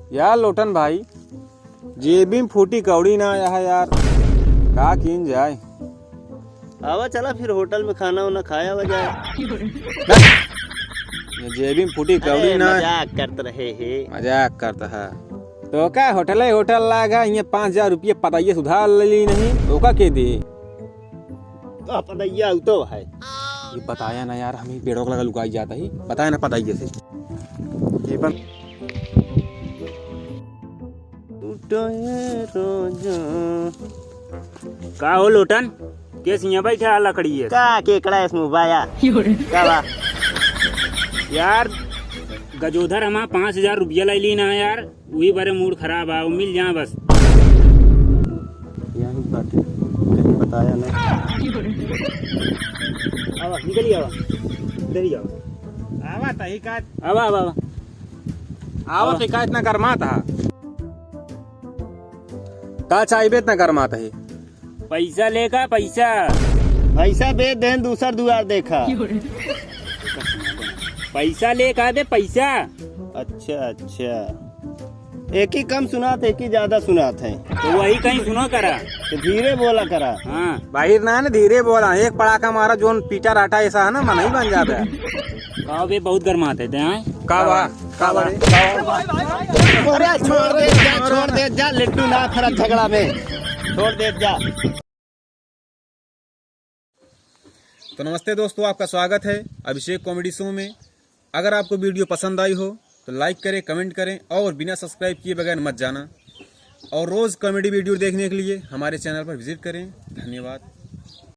यार लोटन भाई, जेबी में फूटी कौड़ी ना आया है यार, का कीन जाए। आवा चला फिर होटल में खाना वाना खाया हुआ जाए। ये जेबी में फूटी कौड़ी ना, मजाक करते रहे हे। मजाक करता है तो क्या होटल है, होटल लागा ये 5,000 रुपये पताइए सुधार ली नहीं तो का के दे। तो पतैया तो है ये बताया ना यार, हमें पेड़ों का लगा लुकाई जाता ही, बताया ना पताइए से ये बन। का हो लोटन, केस यहाँ बैठा लकड़ी है का केकड़ा इसमें बाया का बा? यार गजोधर हमारा 5,000 रुपया लाई ली ना यार, वही बारे मूड खराब है, वो मिल जाए बस। यही बात है, कहीं बताया नहीं। आवा निकलिए, आवा इधर ही आओ, आवा तही का आवा आवा आवा आवा पे का इतना गरमा था, का चाहिए इतना गरमा था ही। पैसा लेगा पैसा। पैसा बेच दे, दूसर दुआर देखा। पैसा ले का दे पैसा। अच्छा अच्छा, एक ही कम सुना था, एक ही ज्यादा सुना था, तो वही कहीं सुनो करा, तो धीरे बोला करा। हाँ बाहर ना है ना, धीरे बोला, एक पड़ाका मारा जो पीटा राटा ऐसा है ना, मन ही बन जाता है। का बे बहुत गर्माते थे कावा कावा छोड़ दे जा लिट्टू ना खरा झगड़ा में, छोड़ दे जा। तो नमस्ते दोस्तों, आपका स्वागत है अभिषेक कॉमेडी शो में। अगर आपको वीडियो पसंद आई हो तो लाइक करें, कमेंट करें और बिना सब्सक्राइब किए बगैर मत जाना। और रोज़ कॉमेडी वीडियो देखने के लिए हमारे चैनल पर विजिट करें। धन्यवाद।